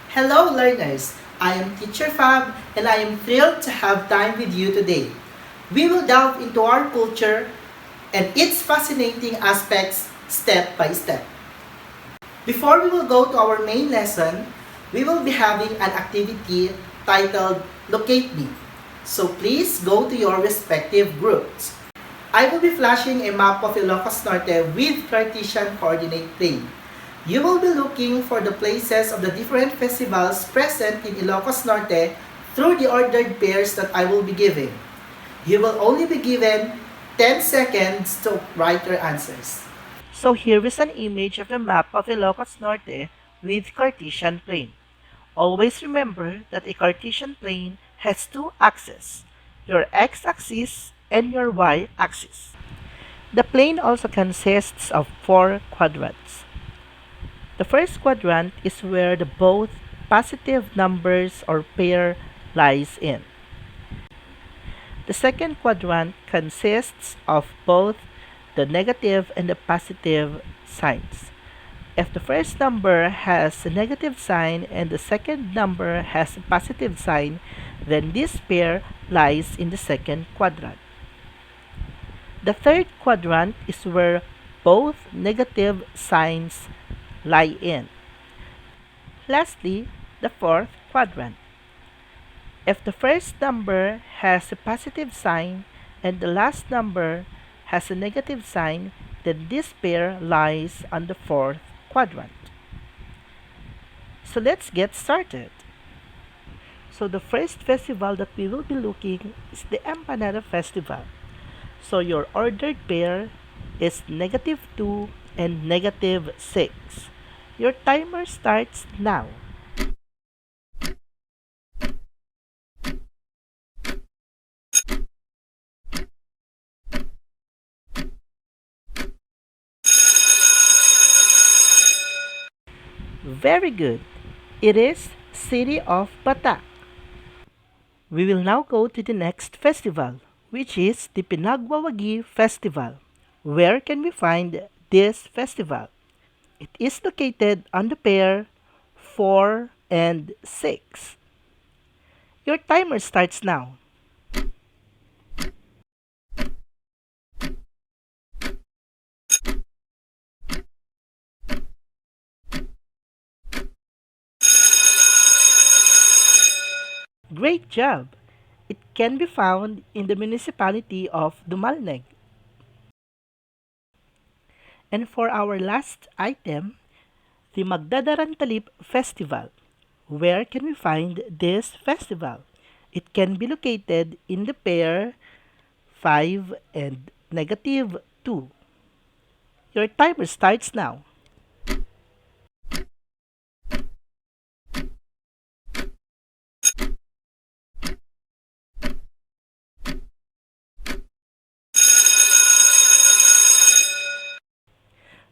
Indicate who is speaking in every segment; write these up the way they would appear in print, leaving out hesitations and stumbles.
Speaker 1: Hello learners, I am Teacher Fab and I am thrilled to have time with you today. We will delve into our culture and its fascinating aspects step by step. Before we will go to our main lesson, we will be having an activity titled Locate Me. So please go to your respective groups. I will be flashing a map of Ilocos Norte with Cartesian coordinate plane. You will be looking for the places of the different festivals present in Ilocos Norte through the ordered pairs that I will be giving. You will only be given 10 seconds to write your answers. So here is an image of the map of Ilocos Norte with Cartesian plane. Always remember that a Cartesian plane has two axes, your x-axis and your y-axis. The plane also consists of four quadrants. The first quadrant is where the both positive numbers or pair lies in. The second quadrant consists of both the negative and the positive signs. If the first number has a negative sign and the second number has a positive sign, then this pair lies in the second quadrant. The third quadrant is where both negative signs lie in. Lastly, the fourth quadrant. If the first number has a positive sign and the last number has a negative sign, then this pair lies on the fourth quadrant. So let's get started. So the first festival that we will be looking is the Empanada Festival. So your ordered pair is -2 and -6. Your timer starts now. Very good. It is City of Batak. We will now go to the next festival, which is the Pinagwawagi Festival. Where can we find this festival? It is located on the pair 4 and 6. Your timer starts now. Great job! It can be found in the municipality of Dumalneg. And for our last item, the Magdadarantalip Festival. Where can we find this festival? It can be located in the pair 5 and -2. Your timer starts now.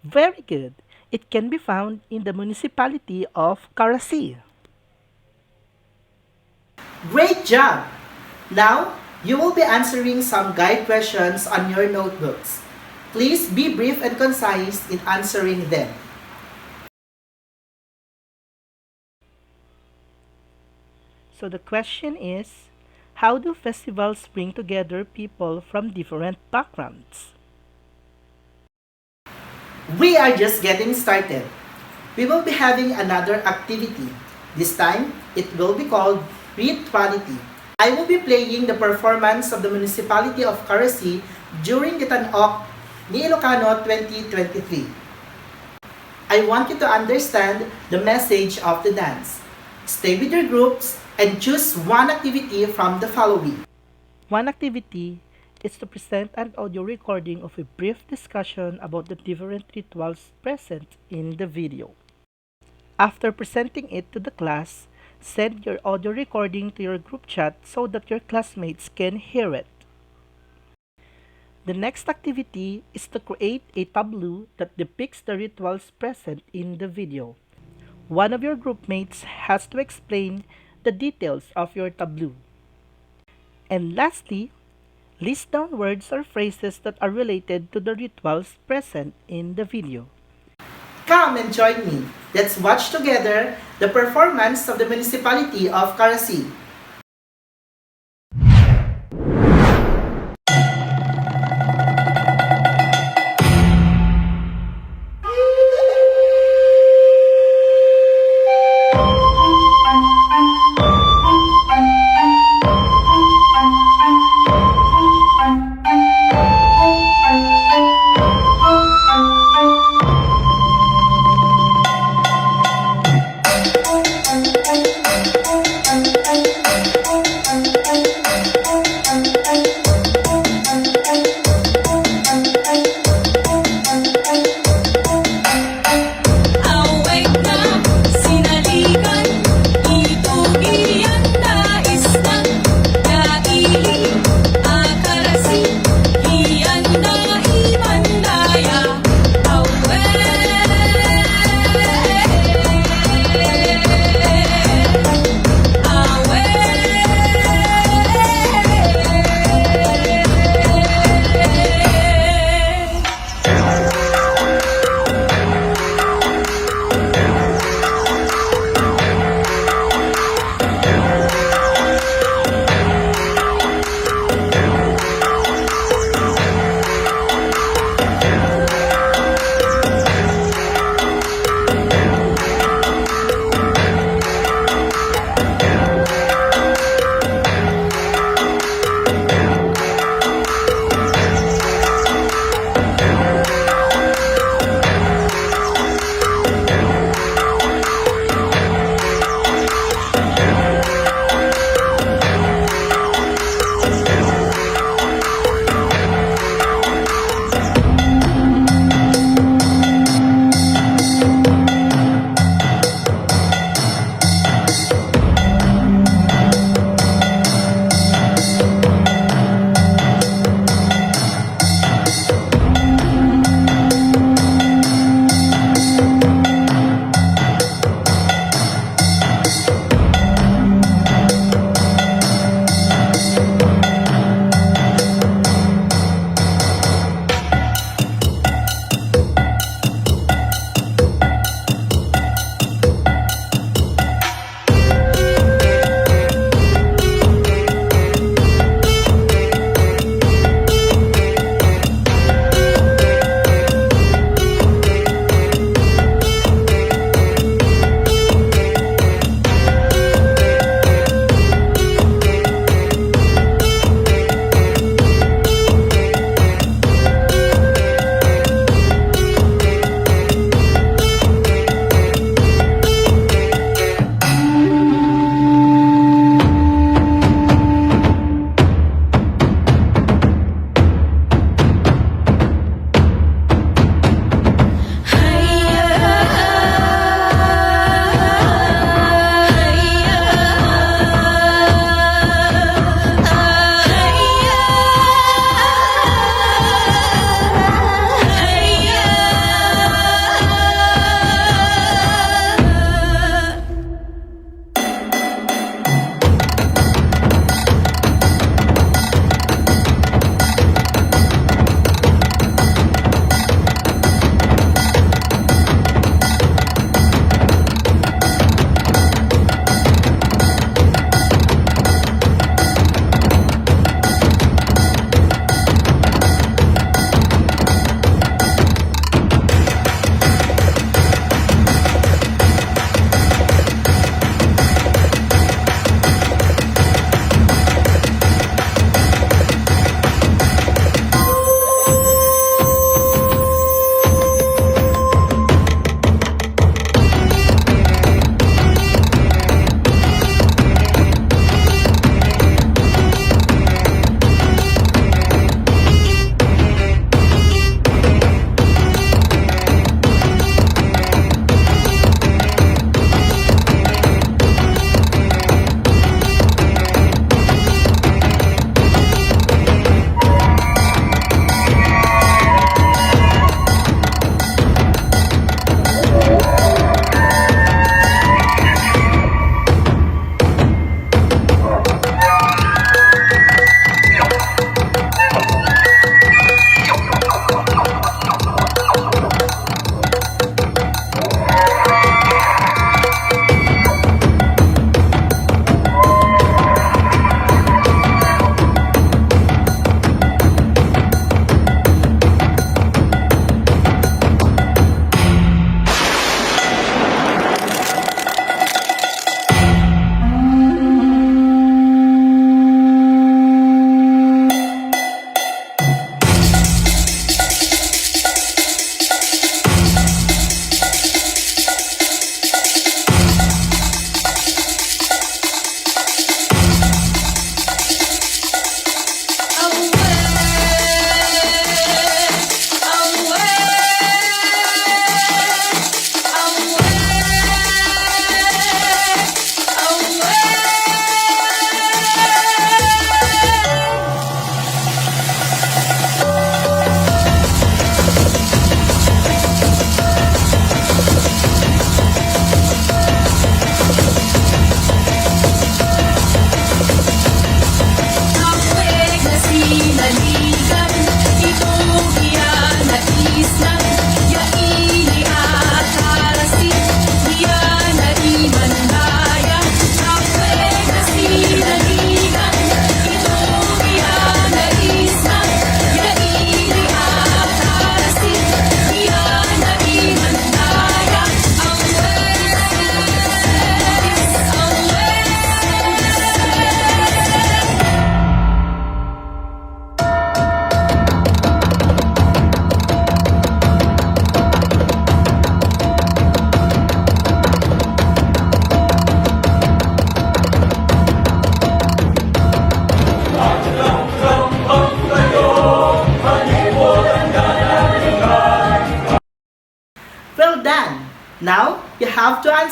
Speaker 1: Very good. It can be found in the municipality of Karasi. Great job! Now, you will be answering some guide questions on your notebooks. Please be brief and concise in answering them. So the question is, how do festivals bring together people from different backgrounds? We are just getting started. We will be having another activity. This time, it will be called Rituality. I will be playing the performance of the Municipality of Karasi during the Tanok ni Ilocano 2023. I want you to understand the message of the dance. Stay with your groups and choose one activity from the following. One activity is to present an audio recording of a brief discussion about the different rituals present in the video. After presenting it to the class, send your audio recording to your group chat so that your classmates can hear it. The next activity is to create a tableau that depicts the rituals present in the video. One of your group mates has to explain the details of your tableau. And lastly, list down words or phrases that are related to the rituals present in the video. Come and join me. Let's watch together the performance of the municipality of Karachi.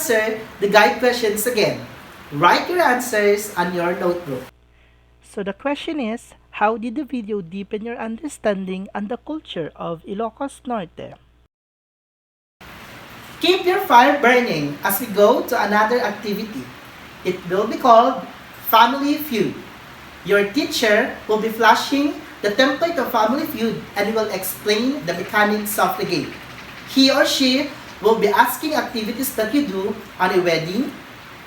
Speaker 1: answer the guide questions again. Write your answers on your notebook.
Speaker 2: So the question is, how did the video deepen your understanding on the culture of Ilocos Norte?
Speaker 1: Keep your fire burning as we go to another activity. It will be called Family Feud. Your teacher will be flashing the template of Family Feud and will explain the mechanics of the game. He or she will be asking activities that you do on a wedding,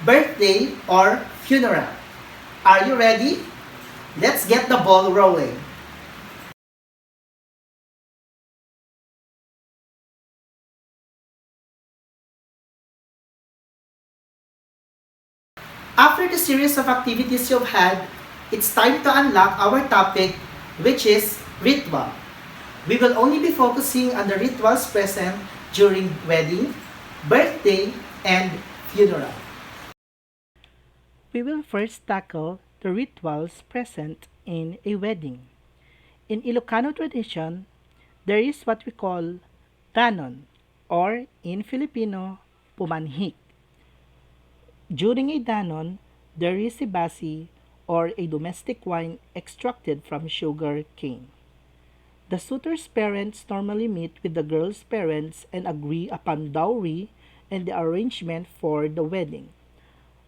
Speaker 1: birthday, or funeral. Are you ready? Let's get the ball rolling. After the series of activities you've had, it's time to unlock our topic, which is ritual. We will only be focusing on the rituals present during wedding, birthday, and funeral.
Speaker 2: We will first tackle the rituals present in a wedding. In Ilocano tradition, there is what we call danon, or in Filipino, pumanhik. During a danon, there is a basi, or a domestic wine extracted from sugar cane. The suitor's parents normally meet with the girl's parents and agree upon dowry and the arrangement for the wedding.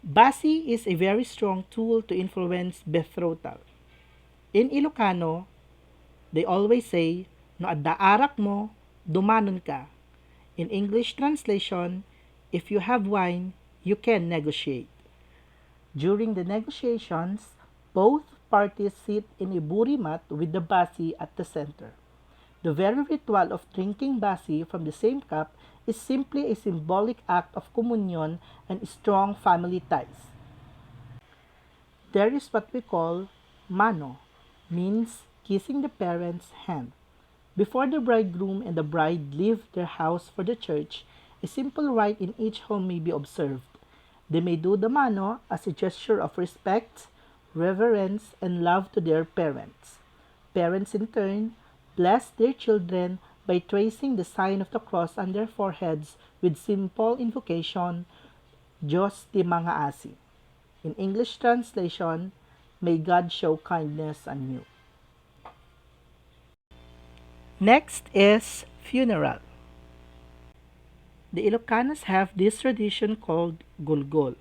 Speaker 2: Basi is a very strong tool to influence betrothal. In Ilocano, they always say, no adaarak mo, dumanon ka. In English translation, if you have wine, you can negotiate. During the negotiations, both parties sit in a burimat with the basi at the center. The very ritual of drinking basi from the same cup is simply a symbolic act of communion and strong family ties. There is what we call mano, means kissing the parent's hand. Before the bridegroom and the bride leave their house for the church, a simple rite in each home may be observed. They may do the mano as a gesture of respect, reverence, and love to their parents. Parents in turn bless their children by tracing the sign of the cross on their foreheads with simple invocation, Diyos ti mga asi. In English translation, may God show kindness on you. Next is funeral. The Ilocanos have this tradition called gulgol.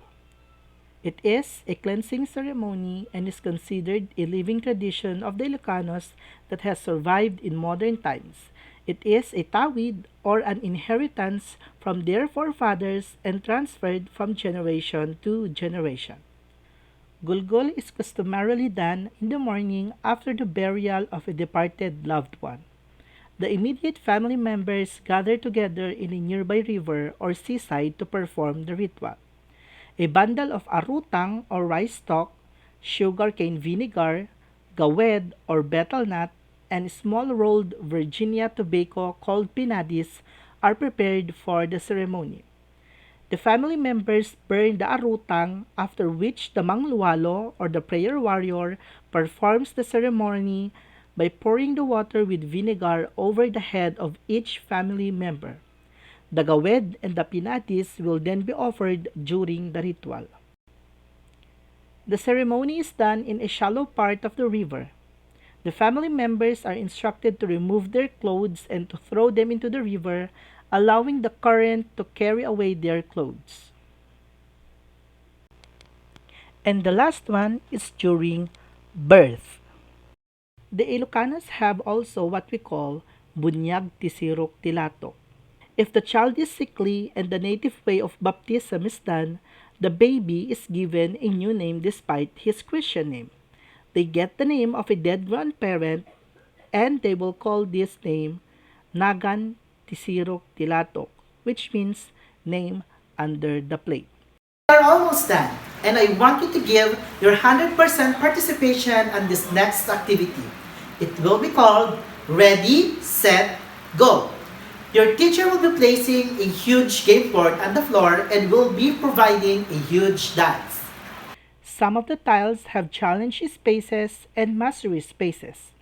Speaker 2: It is a cleansing ceremony and is considered a living tradition of the Ilocanos that has survived in modern times. It is a tawid or an inheritance from their forefathers and transferred from generation to generation. Gulgol is customarily done in the morning after the burial of a departed loved one. The immediate family members gather together in a nearby river or seaside to perform the ritual. A bundle of arutang or rice stalk, sugarcane vinegar, gawed or betel nut, and small rolled Virginia tobacco called pinadis are prepared for the ceremony. The family members burn the arutang, after which the mangluwalo or the prayer warrior performs the ceremony by pouring the water with vinegar over the head of each family member. The gawed and the pinatis will then be offered during the ritual. The ceremony is done in a shallow part of the river. The family members are instructed to remove their clothes and to throw them into the river, allowing the current to carry away their clothes. And the last one is during birth. The Ilocanos have also what we call bunyag tisirok tilato. If the child is sickly and the native way of baptism is done, the baby is given a new name despite his Christian name. They get the name of a dead grandparent and they will call this name Nagan Tisirok Tilatok, which means name under the plate.
Speaker 1: We are almost done, and I want you to give your 100% participation on this next activity. It will be called Ready, Set, Go. Your teacher will be placing a huge game board on the floor and will be providing a huge dice.
Speaker 2: Some of the tiles have challenge spaces and mastery spaces.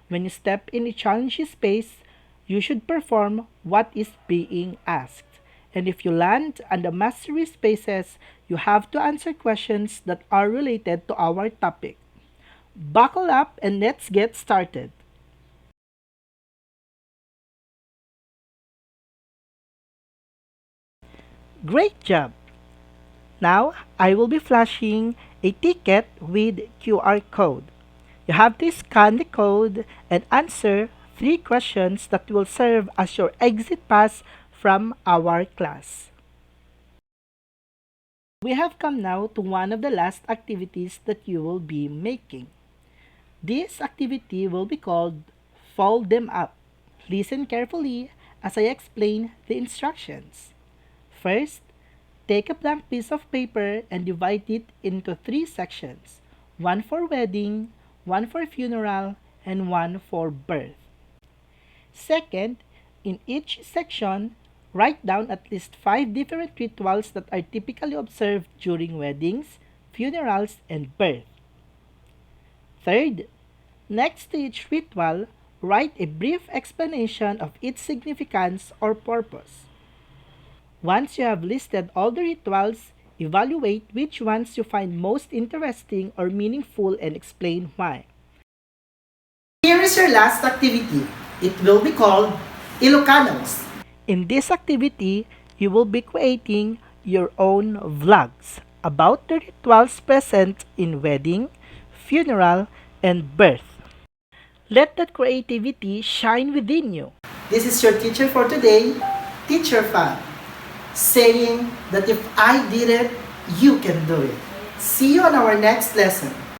Speaker 2: When you step in a challenge space, you should perform what is being asked. And if you land on the mastery spaces, you have to answer questions that are related to our topic. Buckle up and let's get started. Great job! Now, I will be flashing a ticket with QR code. You have to scan the code and answer 3 questions that will serve as your exit pass from our class. We have come now to one of the last activities that you will be making. This activity will be called Fold Them Up. Listen carefully as I explain the instructions. First, take a blank piece of paper and divide it into 3 sections. One for wedding, one for funeral, and one for birth. Second, in each section, write down at least 5 different rituals that are typically observed during weddings, funerals, and birth. Third, next to each ritual, write a brief explanation of its significance or purpose. Once you have listed all the rituals, evaluate which ones you find most interesting or meaningful and explain why.
Speaker 1: Here is your last activity. It will be called Ilocanos.
Speaker 2: In this activity, you will be creating your own vlogs about the rituals present in wedding, funeral, and birth. Let that creativity shine within you.
Speaker 1: This is your teacher for today, Teacher Fab, saying that if I did it, you can do it. See you on our next lesson.